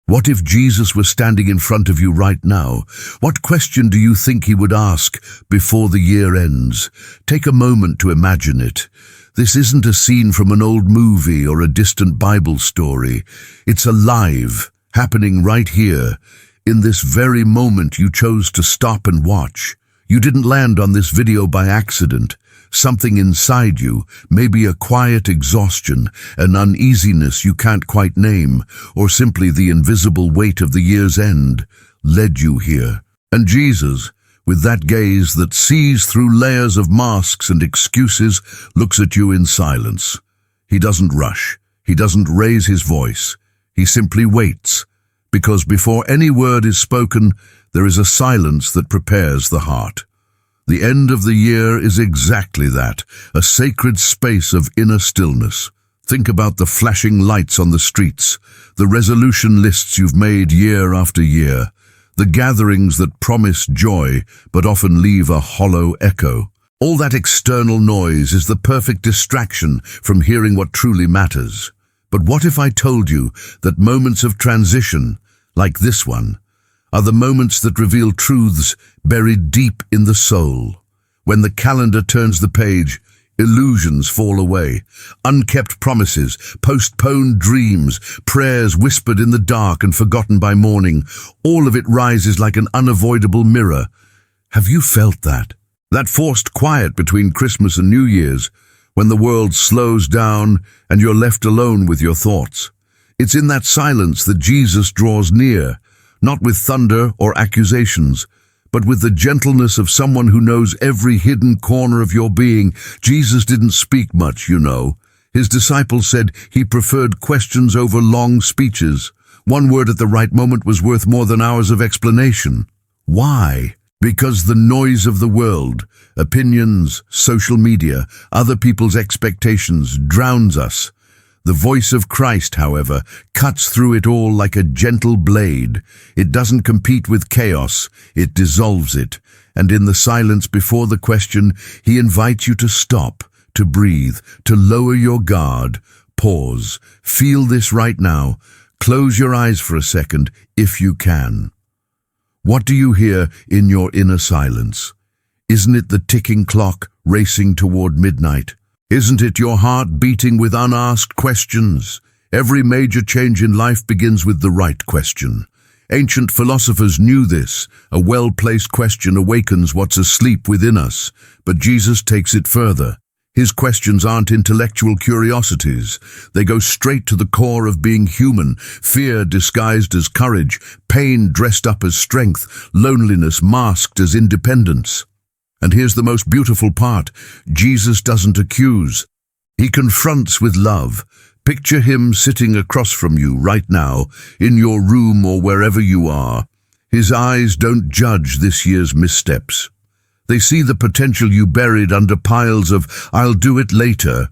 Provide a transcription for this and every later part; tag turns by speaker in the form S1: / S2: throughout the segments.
S1: What if Jesus were standing in front of you right now? What question do you think he would ask before the year ends? Take a moment to imagine it. This isn't a scene from an old movie or a distant Bible story. It's alive, happening right here, in this very moment you chose to stop and watch. You didn't land on this video by accident. Something inside you, maybe a quiet exhaustion, an uneasiness you can't quite name, or simply the invisible weight of the year's end, led you here. And Jesus, with that gaze that sees through layers of masks and excuses, looks at you in silence. He doesn't rush. He doesn't raise his voice. He simply waits, because before any word is spoken, there is a silence that prepares the heart. The end of the year is exactly that, a sacred space of inner stillness. Think about the flashing lights on the streets, the resolution lists you've made year after year, the gatherings that promise joy but often leave a hollow echo. All that external noise is the perfect distraction from hearing what truly matters. But what if I told you that moments of transition, like this one, are the moments that reveal truths buried deep in the soul? When the calendar turns the page, illusions fall away. Unkept promises, postponed dreams, prayers whispered in the dark and forgotten by morning, all of it rises like an unavoidable mirror. Have you felt that? That forced quiet between Christmas and New Year's, when the world slows down and you're left alone with your thoughts. It's in that silence that Jesus draws near, not with thunder or accusations, but with the gentleness of someone who knows every hidden corner of your being. Jesus didn't speak much, you know. His disciples said he preferred questions over long speeches. One word at the right moment was worth more than hours of explanation. Why? Because the noise of the world, opinions, social media, other people's expectations drowns us. The voice of Christ, however, cuts through it all like a gentle blade. It doesn't compete with chaos, it dissolves it. And in the silence before the question, he invites you to stop, to breathe, to lower your guard. Pause. Feel this right now. Close your eyes for a second, if you can. What do you hear in your inner silence? Isn't it the ticking clock racing toward midnight? Isn't it your heart beating with unasked questions? Every major change in life begins with the right question. Ancient philosophers knew this. A well-placed question awakens what's asleep within us. But Jesus takes it further. His questions aren't intellectual curiosities. They go straight to the core of being human. Fear disguised as courage, pain dressed up as strength, loneliness masked as independence. And here's the most beautiful part. Jesus doesn't accuse. He confronts with love. Picture him sitting across from you right now, in your room or wherever you are. His eyes don't judge this year's missteps. They see the potential you buried under piles of "I'll do it later."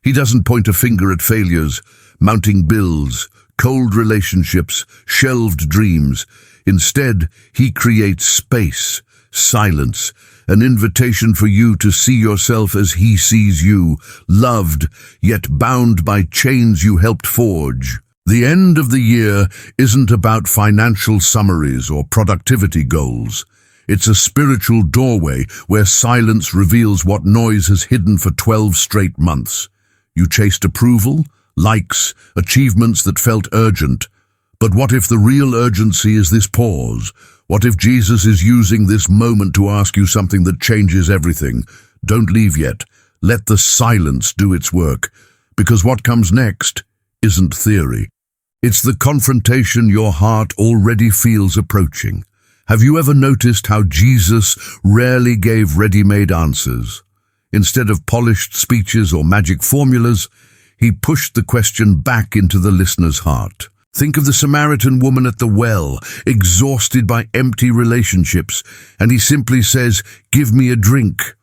S1: He doesn't point a finger at failures, mounting bills, cold relationships, shelved dreams. Instead, he creates space, silence, an invitation for you to see yourself as he sees you, loved, yet bound by chains you helped forge. The end of the year isn't about financial summaries or productivity goals. It's a spiritual doorway where silence reveals what noise has hidden for 12 straight months. You chased approval, likes, achievements that felt urgent. But what if the real urgency is this pause? What if Jesus is using this moment to ask you something that changes everything? Don't leave yet. Let the silence do its work. Because what comes next isn't theory. It's the confrontation your heart already feels approaching. Have you ever noticed how Jesus rarely gave ready-made answers? Instead of polished speeches or magic formulas, he pushed the question back into the listener's heart. Think of the Samaritan woman at the well, exhausted by empty relationships, and he simply says, "Give me a drink."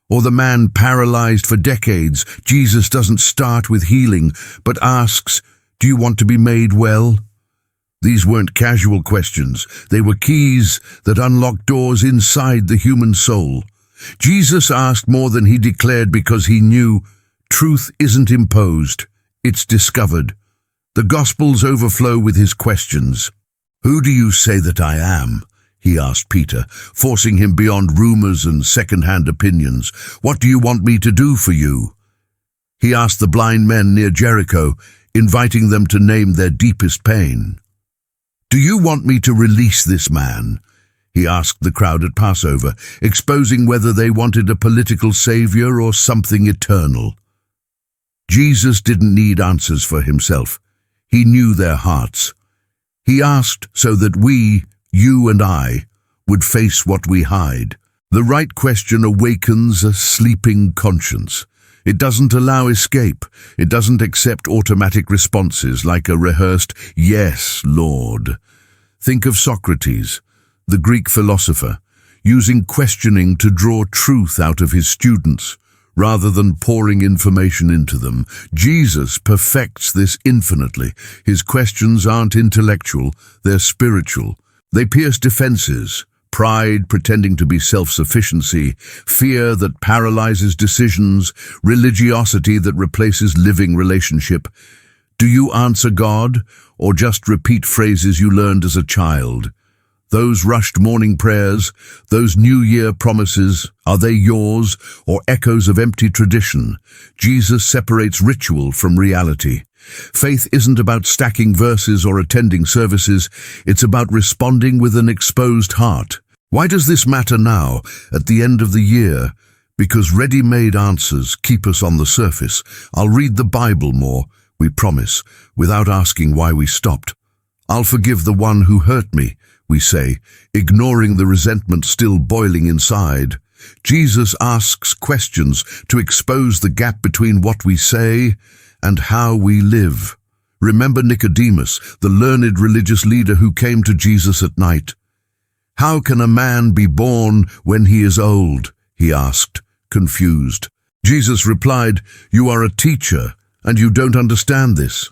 S1: Or the man paralyzed for decades. Jesus doesn't start with healing, but asks, "Do you want to be made well?" These weren't casual questions. They were keys that unlocked doors inside the human soul. Jesus asked more than he declared because he knew truth isn't imposed, it's discovered. The Gospels overflow with his questions. "Who do you say that I am?" he asked Peter, forcing him beyond rumors and second-hand opinions. "What do you want me to do for you?" He asked the blind men near Jericho, inviting them to name their deepest pain. "Do you want me to release this man?" he asked the crowd at Passover, exposing whether they wanted a political savior or something eternal. Jesus didn't need answers for himself. He knew their hearts. He asked so that we, you and I, would face what we hide. The right question awakens a sleeping conscience. It doesn't allow escape. It doesn't accept automatic responses like a rehearsed, "Yes, Lord." Think of Socrates, the Greek philosopher, using questioning to draw truth out of his students, rather than pouring information into them. Jesus perfects this infinitely. His questions aren't intellectual, they're spiritual. They pierce defenses, pride pretending to be self-sufficiency, fear that paralyzes decisions, religiosity that replaces living relationship. Do you answer God, or just repeat phrases you learned as a child? Those rushed morning prayers, those New Year promises, are they yours or echoes of empty tradition? Jesus separates ritual from reality. Faith isn't about stacking verses or attending services, it's about responding with an exposed heart. Why does this matter now, at the end of the year? Because ready-made answers keep us on the surface. I'll read the Bible more, we promise, without asking why we stopped. I'll forgive the one who hurt me, we say, ignoring the resentment still boiling inside. Jesus asks questions to expose the gap between what we say and how we live. Remember Nicodemus, the learned religious leader who came to Jesus at night. "How can a man be born when he is old?" he asked, confused. Jesus replied, "You are a teacher, and you don't understand this."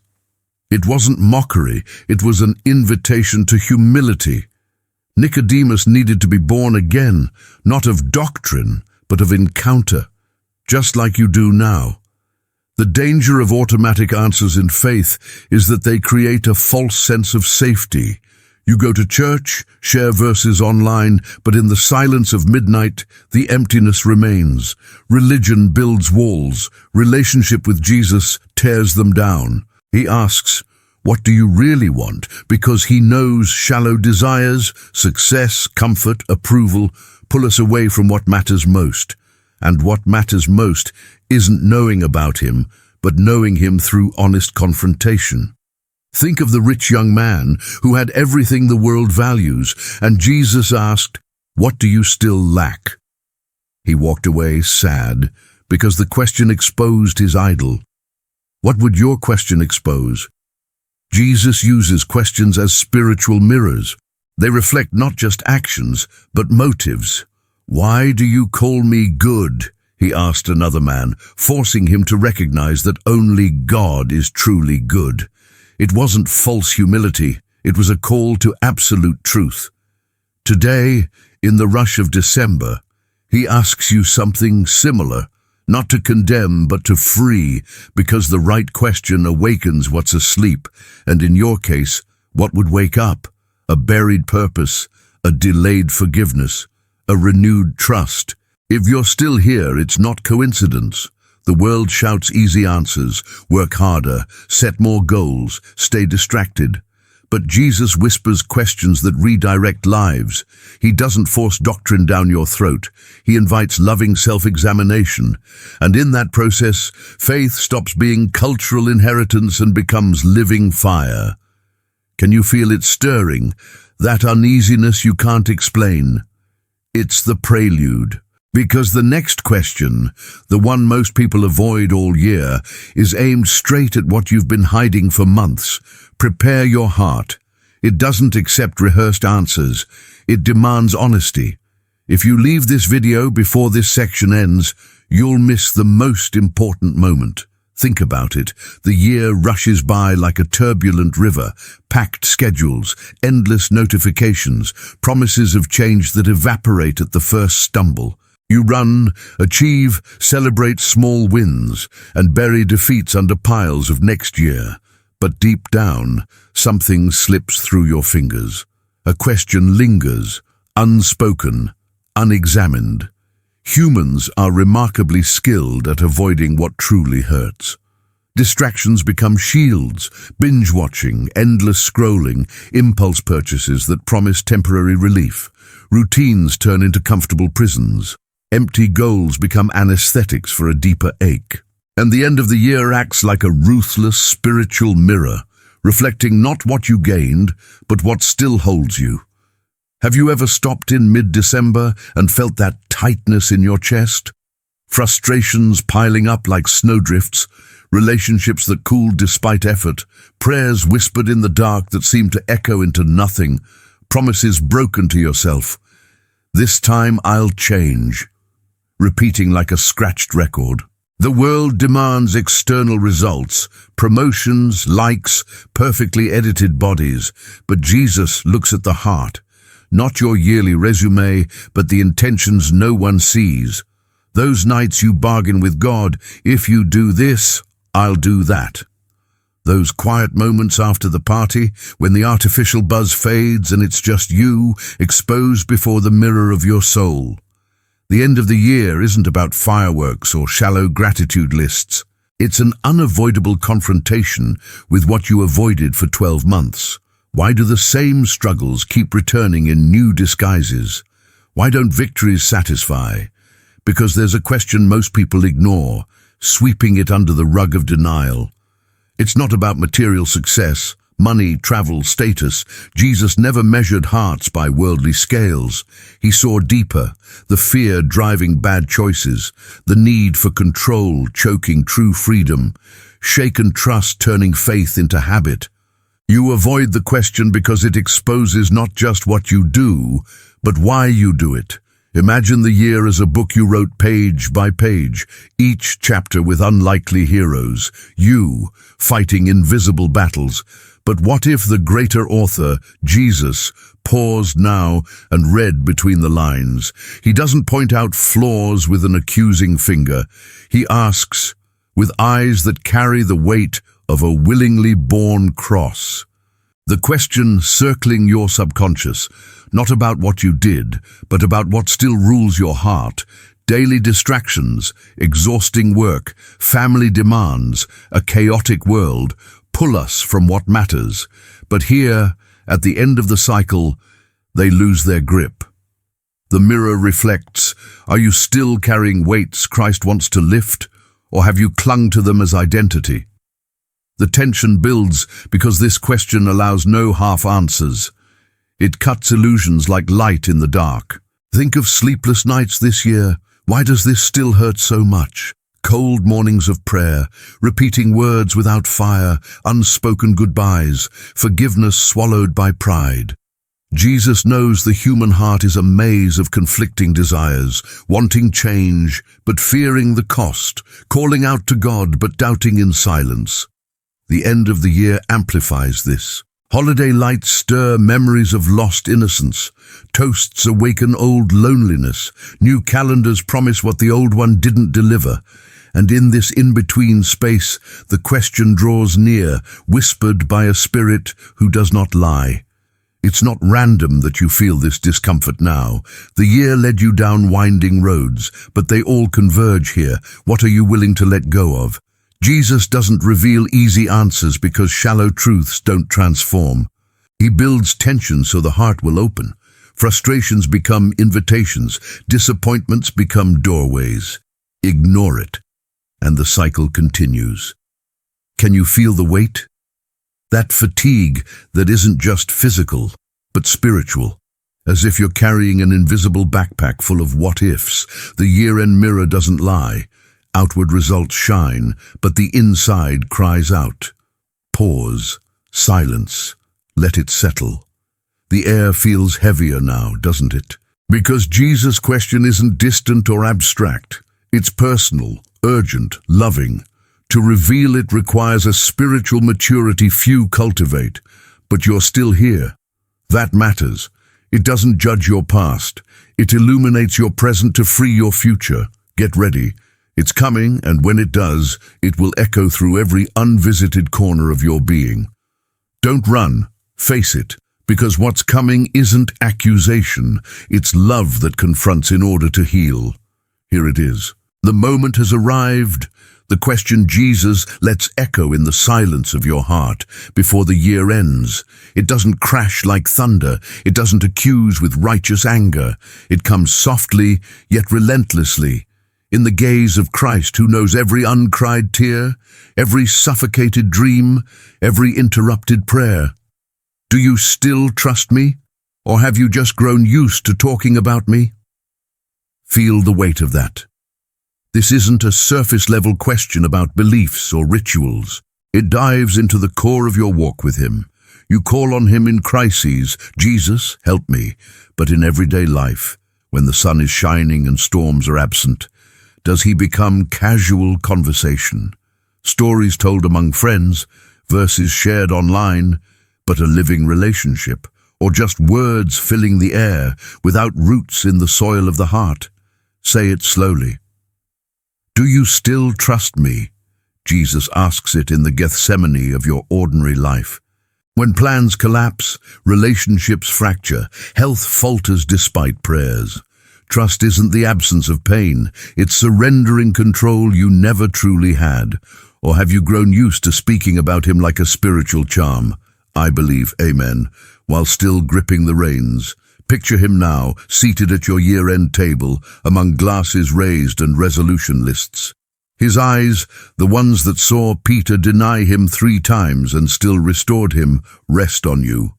S1: It wasn't mockery, it was an invitation to humility. Nicodemus needed to be born again, not of doctrine, but of encounter, just like you do now. The danger of automatic answers in faith is that they create a false sense of safety. You go to church, share verses online, but in the silence of midnight, the emptiness remains. Religion builds walls. Relationship with Jesus tears them down. He asks, "What do you really want?" Because he knows shallow desires, success, comfort, approval, pull us away from what matters most. And what matters most isn't knowing about him, but knowing him through honest confrontation. Think of the rich young man who had everything the world values, and Jesus asked, "What do you still lack?" He walked away sad because the question exposed his idol. What would your question expose? Jesus uses questions as spiritual mirrors. They reflect not just actions, but motives. "Why do you call me good?" he asked another man, forcing him to recognize that only God is truly good. It wasn't false humility, it was a call to absolute truth. Today, in the rush of December, he asks you something similar, not to condemn but to free, because the right question awakens what's asleep, and in your case, what would wake up? A buried purpose, a delayed forgiveness, a renewed trust. If you're still here, it's not coincidence. The world shouts easy answers, work harder, set more goals, stay distracted. But Jesus whispers questions that redirect lives. He doesn't force doctrine down your throat. He invites loving self-examination. And in that process, faith stops being cultural inheritance and becomes living fire. Can you feel it stirring? That uneasiness you can't explain. It's the prelude. Because the next question, the one most people avoid all year, is aimed straight at what you've been hiding for months. Prepare your heart. It doesn't accept rehearsed answers. It demands honesty. If you leave this video before this section ends, you'll miss the most important moment. Think about it. The year rushes by like a turbulent river, packed schedules, endless notifications, promises of change that evaporate at the first stumble. You run, achieve, celebrate small wins, and bury defeats under piles of next year. But deep down, something slips through your fingers. A question lingers, unspoken, unexamined. Humans are remarkably skilled at avoiding what truly hurts. Distractions become shields, binge-watching, endless scrolling, impulse purchases that promise temporary relief. Routines turn into comfortable prisons. Empty goals become anesthetics for a deeper ache. And the end of the year acts like a ruthless spiritual mirror, reflecting not what you gained, but what still holds you. Have you ever stopped in mid-December and felt that tightness in your chest? Frustrations piling up like snowdrifts, relationships that cooled despite effort, prayers whispered in the dark that seemed to echo into nothing, promises broken to yourself. This time I'll change, repeating like a scratched record. The world demands external results, promotions, likes, perfectly edited bodies, but Jesus looks at the heart, not your yearly resume, but the intentions no one sees. Those nights you bargain with God, if you do this, I'll do that. Those quiet moments after the party, when the artificial buzz fades and it's just you, exposed before the mirror of your soul. The end of the year isn't about fireworks or shallow gratitude lists. It's an unavoidable confrontation with what you avoided for 12 months. Why do the same struggles keep returning in new disguises? Why don't victories satisfy? Because there's a question most people ignore, sweeping it under the rug of denial. It's not about material success, money, travel, status. Jesus never measured hearts by worldly scales. He saw deeper, the fear driving bad choices, the need for control choking true freedom, shaken trust turning faith into habit. You avoid the question because it exposes not just what you do, but why you do it. Imagine the year as a book you wrote page by page, each chapter with unlikely heroes, you fighting invisible battles. But what if the greater author, Jesus, paused now and read between the lines? He doesn't point out flaws with an accusing finger. He asks, with eyes that carry the weight of a willingly borne cross. The question circling your subconscious, not about what you did, but about what still rules your heart. Daily distractions, exhausting work, family demands, a chaotic world pull us from what matters. But here, at the end of the cycle, they lose their grip. The mirror reflects, are you still carrying weights Christ wants to lift, or have you clung to them as identity? The tension builds because this question allows no half answers. It cuts illusions like light in the dark. Think of sleepless nights this year. Why does this still hurt so much? Cold mornings of prayer, repeating words without fire, unspoken goodbyes, forgiveness swallowed by pride. Jesus knows the human heart is a maze of conflicting desires, wanting change but fearing the cost, calling out to God but doubting in silence. The end of the year amplifies this. Holiday lights stir memories of lost innocence. Toasts awaken old loneliness. New calendars promise what the old one didn't deliver. And in this in-between space, the question draws near, whispered by a spirit who does not lie. It's not random that you feel this discomfort now. The year led you down winding roads, but they all converge here. What are you willing to let go of? Jesus doesn't reveal easy answers because shallow truths don't transform. He builds tension so the heart will open. Frustrations become invitations. Disappointments become doorways. Ignore it, and the cycle continues. Can you feel the weight? That fatigue that isn't just physical, but spiritual. As if you're carrying an invisible backpack full of what-ifs. The year-end mirror doesn't lie. Outward results shine, but the inside cries out. Pause, silence, let it settle. The air feels heavier now, doesn't it? Because Jesus' question isn't distant or abstract. It's personal, urgent, loving. To reveal it requires a spiritual maturity few cultivate, but you're still here. That matters. It doesn't judge your past. It illuminates your present to free your future. Get ready. It's coming, and when it does, it will echo through every unvisited corner of your being. Don't run, face it, because what's coming isn't accusation, it's love that confronts in order to heal. Here it is. The moment has arrived. The question Jesus lets echo in the silence of your heart before the year ends. It doesn't crash like thunder. It doesn't accuse with righteous anger. It comes softly, yet relentlessly, in the gaze of Christ who knows every uncried tear, every suffocated dream, every interrupted prayer. Do you still trust me? Or have you just grown used to talking about me? Feel the weight of that. This isn't a surface-level question about beliefs or rituals. It dives into the core of your walk with Him. You call on Him in crises, Jesus, help me, but in everyday life, when the sun is shining and storms are absent, does He become casual conversation? Stories told among friends, verses shared online, but a living relationship, or just words filling the air without roots in the soil of the heart? Say it slowly. Do you still trust me? Jesus asks it in the Gethsemane of your ordinary life. When plans collapse, relationships fracture, health falters despite prayers. Trust isn't the absence of pain, it's surrendering control you never truly had. Or have you grown used to speaking about Him like a spiritual charm? I believe, amen, while still gripping the reins. Picture Him now, seated at your year-end table, among glasses raised and resolution lists. His eyes, the ones that saw Peter deny Him 3 times and still restored him, rest on you.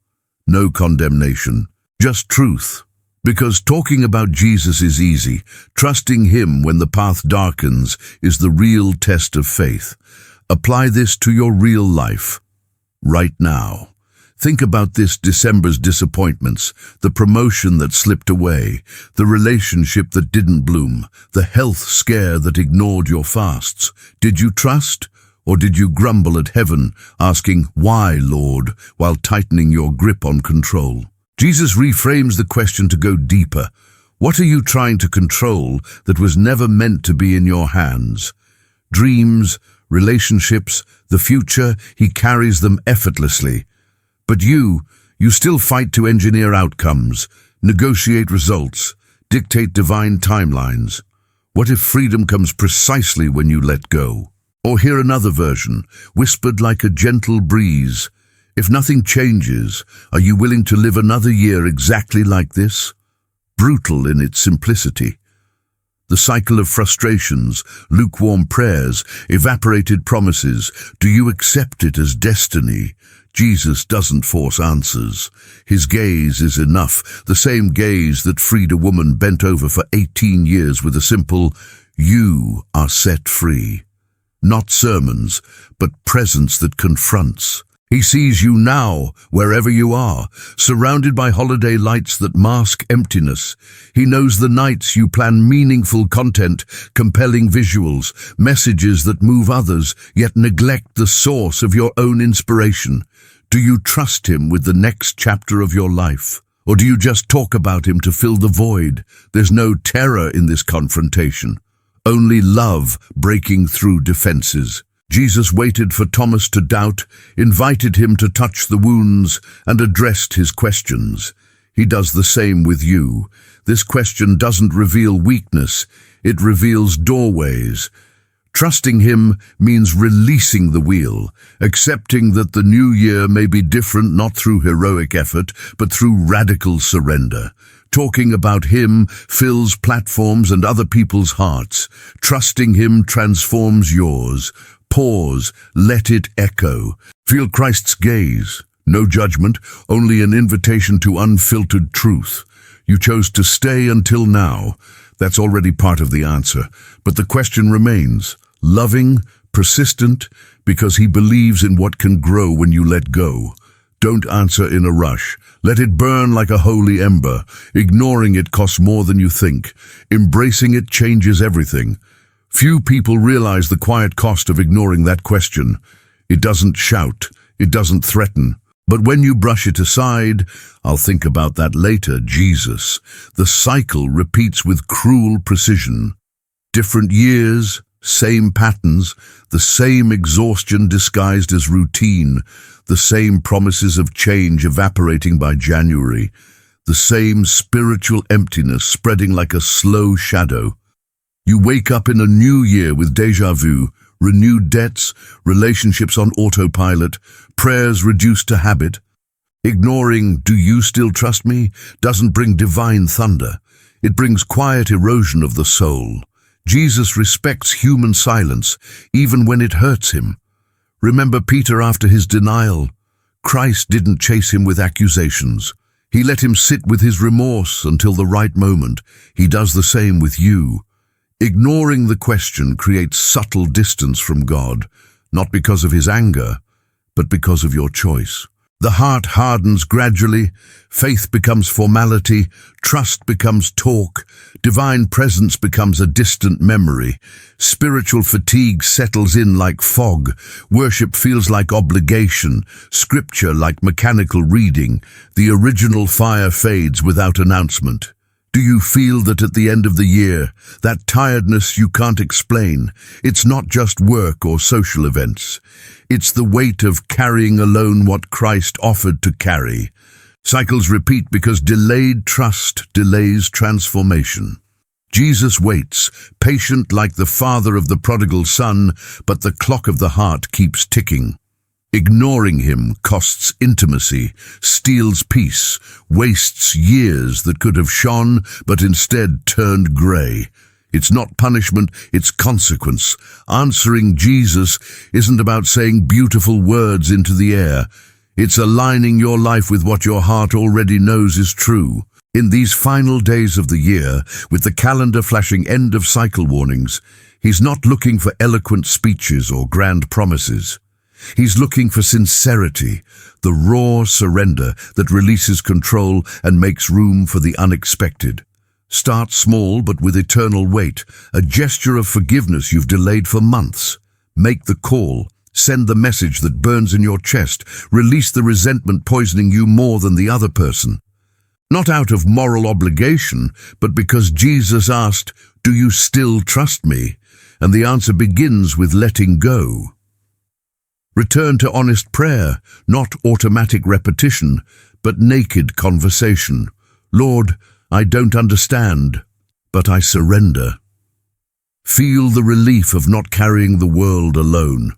S1: No condemnation, just truth. Because talking about Jesus is easy, trusting Him when the path darkens is the real test of faith. Apply this to your real life, right now. Think about this December's disappointments, the promotion that slipped away, the relationship that didn't bloom, the health scare that ignored your fasts. Did you trust, or did you grumble at heaven, asking, "Why, Lord?" while tightening your grip on control? Jesus reframes the question to go deeper. What are you trying to control that was never meant to be in your hands? Dreams, relationships, the future, He carries them effortlessly. But you still fight to engineer outcomes, negotiate results, dictate divine timelines. What if freedom comes precisely when you let go? Or hear another version, whispered like a gentle breeze. If nothing changes, are you willing to live another year exactly like this? Brutal in its simplicity. The cycle of frustrations, lukewarm prayers, evaporated promises. Do you accept it as destiny? Jesus doesn't force answers. His gaze is enough, the same gaze that freed a woman bent over for 18 years with a simple, "You are set free." Not sermons, but presence that confronts. He sees you now, wherever you are, surrounded by holiday lights that mask emptiness. He knows the nights you plan meaningful content, compelling visuals, messages that move others, yet neglect the source of your own inspiration. Do you trust Him with the next chapter of your life? Or do you just talk about Him to fill the void? There's no terror in this confrontation, only love breaking through defenses. Jesus waited for Thomas to doubt, invited him to touch the wounds, and addressed his questions. He does the same with you. This question doesn't reveal weakness, it reveals doorways. Trusting Him means releasing the wheel, accepting that the new year may be different not through heroic effort, but through radical surrender. Talking about Him fills platforms and other people's hearts. Trusting Him transforms yours. Pause, let it echo. Feel Christ's gaze. No judgment, only an invitation to unfiltered truth. You chose to stay until now. That's already part of the answer. But the question remains, loving, persistent, because He believes in what can grow when you let go. Don't answer in a rush. Let it burn like a holy ember. Ignoring it costs more than you think. Embracing it changes everything. Few people realize the quiet cost of ignoring that question. It doesn't shout, it doesn't threaten. But when you brush it aside, "I'll think about that later, Jesus," the cycle repeats with cruel precision. Different years, same patterns, the same exhaustion disguised as routine, the same promises of change evaporating by January, the same spiritual emptiness spreading like a slow shadow. You wake up in a new year with déjà vu, renewed debts, relationships on autopilot, prayers reduced to habit. Ignoring "do you still trust me" doesn't bring divine thunder. It brings quiet erosion of the soul. Jesus respects human silence, even when it hurts him. Remember Peter after his denial. Christ didn't chase him with accusations. He let him sit with his remorse until the right moment. He does the same with you. Ignoring the question creates subtle distance from God, not because of his anger, but because of your choice. The heart hardens gradually, faith becomes formality, trust becomes talk, divine presence becomes a distant memory, spiritual fatigue settles in like fog, worship feels like obligation, scripture like mechanical reading, the original fire fades without announcement. Do you feel that at the end of the year, that tiredness you can't explain? It's not just work or social events. It's the weight of carrying alone what Christ offered to carry. Cycles repeat because delayed trust delays transformation. Jesus waits, patient like the father of the prodigal son, but the clock of the heart keeps ticking. Ignoring him costs intimacy, steals peace, wastes years that could have shone but instead turned grey. It's not punishment, it's consequence. Answering Jesus isn't about saying beautiful words into the air. It's aligning your life with what your heart already knows is true. In these final days of the year, with the calendar flashing end of cycle warnings, he's not looking for eloquent speeches or grand promises. He's looking for sincerity, the raw surrender that releases control and makes room for the unexpected. Start small but with eternal weight, a gesture of forgiveness you've delayed for months. Make the call, send the message that burns in your chest, release the resentment poisoning you more than the other person. Not out of moral obligation, but because Jesus asked, "Do you still trust me?" And the answer begins with letting go. Return to honest prayer, not automatic repetition, but naked conversation. "Lord, I don't understand, but I surrender." Feel the relief of not carrying the world alone.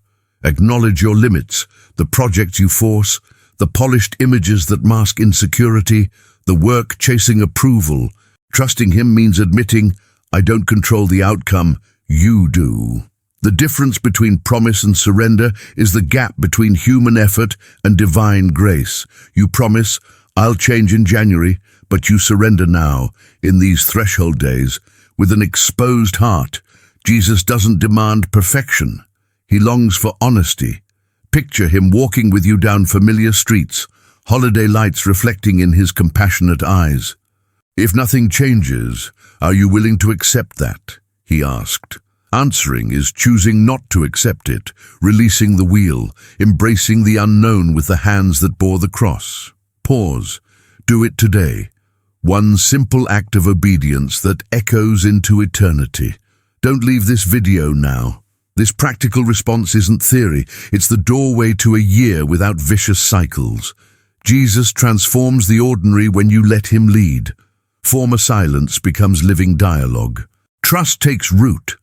S1: Acknowledge your limits, the projects you force, the polished images that mask insecurity, the work chasing approval. Trusting him means admitting, "I don't control the outcome, you do." The difference between promise and surrender is the gap between human effort and divine grace. You promise, "I'll change in January," but you surrender now, in these threshold days, with an exposed heart. Jesus doesn't demand perfection. He longs for honesty. Picture him walking with you down familiar streets, holiday lights reflecting in his compassionate eyes. "If nothing changes, are you willing to accept that?" he asked. Answering is choosing not to accept it, releasing the wheel, embracing the unknown with the hands that bore the cross. Pause. Do it today. One simple act of obedience that echoes into eternity. Don't leave this video now. This practical response isn't theory, it's the doorway to a year without vicious cycles. Jesus transforms the ordinary when you let him lead. Former silence becomes living dialogue. Trust takes root,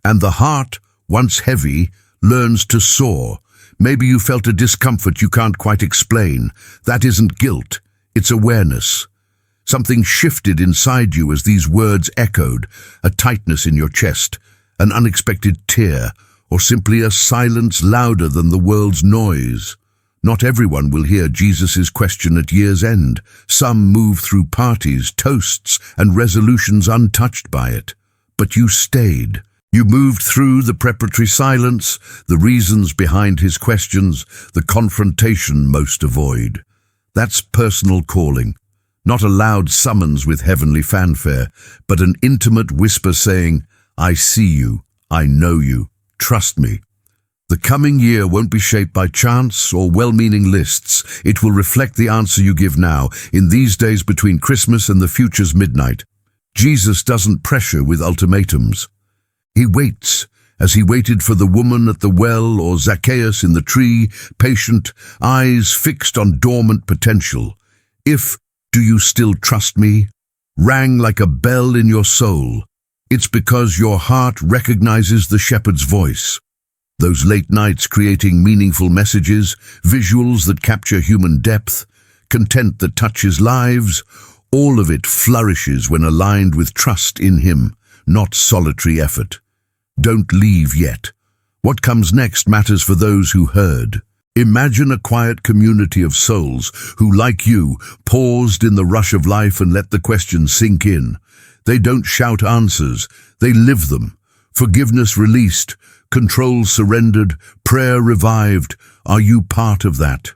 S1: and the heart, once heavy, learns to soar. Maybe you felt a discomfort you can't quite explain. That isn't guilt, it's awareness. Something shifted inside you as these words echoed, a tightness in your chest, an unexpected tear, or simply a silence louder than the world's noise. Not everyone will hear Jesus' question at year's end. Some move through parties, toasts, and resolutions untouched by it. But you stayed. You moved through the preparatory silence, the reasons behind his questions, the confrontation most avoid. That's personal calling. Not a loud summons with heavenly fanfare, but an intimate whisper saying, "I see you, I know you, trust me." The coming year won't be shaped by chance or well-meaning lists. It will reflect the answer you give now, in these days between Christmas and the future's midnight. Jesus doesn't pressure with ultimatums. He waits, as he waited for the woman at the well or Zacchaeus in the tree, patient, eyes fixed on dormant potential. If, "Do you still trust me?" rang like a bell in your soul. It's because your heart recognizes the shepherd's voice. Those late nights creating meaningful messages, visuals that capture human depth, content that touches lives, all of it flourishes when aligned with trust in him, not solitary effort. Don't leave yet. What comes next matters for those who heard. Imagine a quiet community of souls who, like you, paused in the rush of life and let the questions sink in. They don't shout answers, they live them. Forgiveness released, control surrendered, prayer revived. Are you part of that?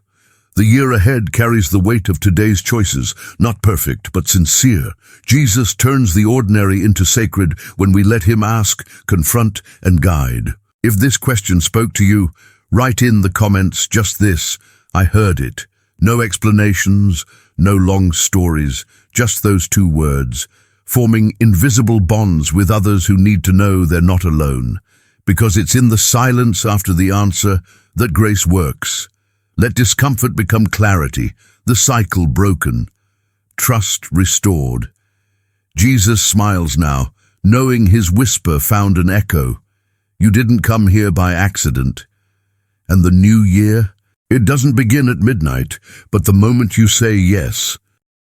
S1: The year ahead carries the weight of today's choices, not perfect, but sincere. Jesus turns the ordinary into sacred when we let him ask, confront, and guide. If this question spoke to you, write in the comments just this: "I heard it." No explanations, no long stories, just those two words, forming invisible bonds with others who need to know they're not alone. Because it's in the silence after the answer that grace works. Let discomfort become clarity, the cycle broken, trust restored. Jesus smiles now, knowing his whisper found an echo. You didn't come here by accident. And the new year? It doesn't begin at midnight, but the moment you say yes.